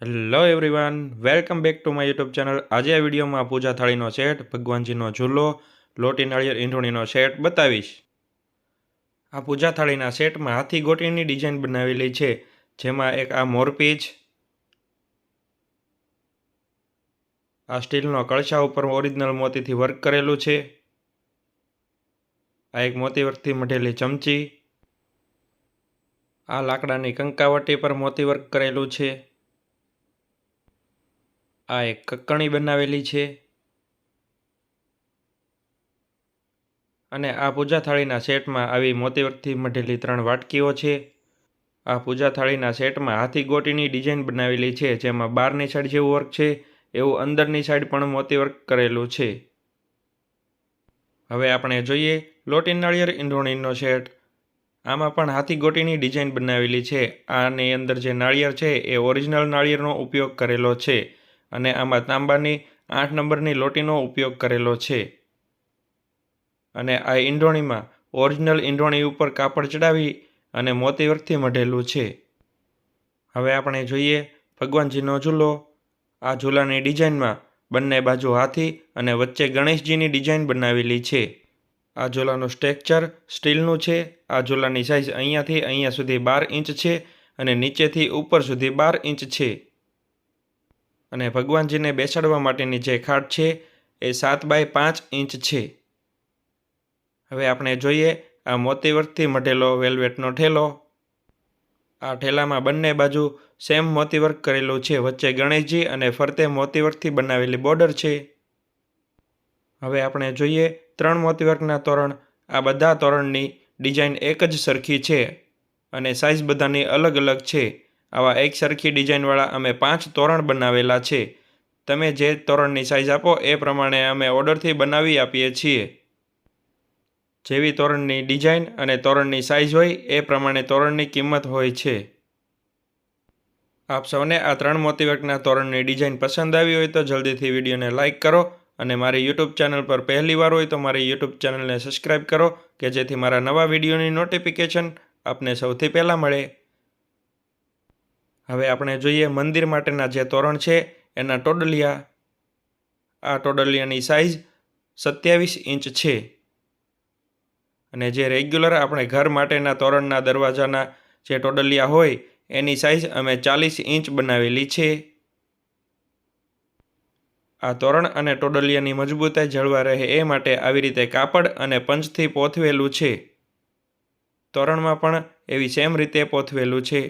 Hello everyone, welcome back to my YouTube channel. આજે આ વિડીયોમાં પૂજા થાળીનો સેટ, ભગવાનજીનો ઝૂલો, લોટી નાળિયેર ઈંઢોણીનો સેટ બતાવીશ। આ પૂજા થાળીના સેટમાં હાથી ગોટીની ડિઝાઇન બનાવેલી છે, જેમાં એક આ મોરપીંછ, આ સ્ટીલનો કળશા ઉપર ઓરિજિનલ મોતીથી વર્ક કરેલું છે, આ એક મોતી વર્કથી મઢેલી ચમચી, આ લાકડાની કંકાવટી પર મોતી વર્ક કરેલું છે, આ એક કક્કણી બનાવેલી છે અને આ પૂજા થાળીના સેટમાં આવી મોતીવર્કથી મઢેલી 3 વાટકીઓ છે। આ પૂજા થાળીના સેટમાં હાથી ગોટીની ડિઝાઇન બનાવેલી છે, જેમાં બહારની સાઈડ જેવું વર્ક છે એવું અંદરની સાઈડ પણ મોતીવર્ક કરેલું છે। હવે આપણે જોઈએ લોટી નાળિયેર ઈંઢોણીનો સેટ। આમાં પણ હાથી ગોટીની ડિઝાઇન બનાવેલી છે। આની અંદર જે નાળિયેર છે એ ઓરિજિનલ નાળિયેરનો ઉપયોગ કરેલો છે અને આમાં તાંબાની 8 નંબરની લોટીનો ઉપયોગ કરેલો છે અને આ ઈંઢોણીમાં ઓરિજિનલ ઈંઢોણી ઉપર કાપડ ચડાવી અને મોતીવર્કથી મઢેલું છે। હવે આપણે જોઈએ ભગવાનજીનો ઝૂલો। આ ઝૂલાની ડિઝાઇનમાં બંને બાજુ હાથી અને વચ્ચે ગણેશજીની ડિઝાઇન બનાવેલી છે। આ ઝૂલાનું સ્ટ્રક્ચર સ્ટીલનું છે। આ ઝૂલાની સાઇઝ અહીંયાથી અહીંયા સુધી 12 ઇંચ છે અને નીચેથી ઉપર સુધી 12 ઇંચ છે અને ભગવાનજીને બેસાડવા માટેની જે ખાટ છે એ 7 બાય 5 ઇંચ છે। હવે આપણે જોઈએ આ મોતીવર્કથી મઢેલો વેલ્વેટનો ઠેલો। આ ઠેલામાં બંને બાજુ સેમ મોતીવર્ક કરેલું છે, વચ્ચે ગણેશજી અને ફરતે મોતીવર્કથી બનાવેલી બોર્ડર છે। હવે આપણે જોઈએ 3 મોતીવર્કના તોરણ। આ બધા તોરણની ડિઝાઇન એક જ સરખી છે અને સાઇઝ બધાની અલગ અલગ છે। આવા એક સરખી ડિઝાઇનવાળા અમે 5 તોરણ બનાવેલા છે। તમે જે તોરણની સાઇઝ આપો એ પ્રમાણે અમે ઓર્ડરથી બનાવી આપીએ છીએ। જેવી તોરણની ડિઝાઇન અને તોરણની સાઇઝ હોય એ પ્રમાણે તોરણની કિંમત હોય છે। આપ સૌને આ 3 મોતીવર્કના તોરણની ડિઝાઇન પસંદ આવી હોય તો જલ્દીથી વિડીયોને લાઇક કરો અને મારી યુટ્યુબ ચેનલ પર પહેલી વાર હોય તો મારી યુટ્યુબ ચેનલને સબસ્ક્રાઈબ કરો કે જેથી મારા નવા વિડીયોની નોટિફિકેશન આપને સૌથી પહેલાં મળે। હવે આપણે જોઈએ મંદિર માટેના જે તોરણ છે એના ટોડલિયા। આ ટોડલિયાની સાઇઝ 27 ઇંચ છે અને જે રેગ્યુલર આપણે ઘર માટેના તોરણના દરવાજાના જે ટોડલિયા હોય એની સાઇઝ અમે 40 ઇંચ બનાવેલી છે। આ તોરણ અને ટોડલિયાની મજબૂતાઈ જળવાઈ રહે એ માટે આવી રીતે કાપડ અને પંચથી પોથવેલું છે। તોરણમાં પણ એવી સેમ રીતે પોથવેલું છે।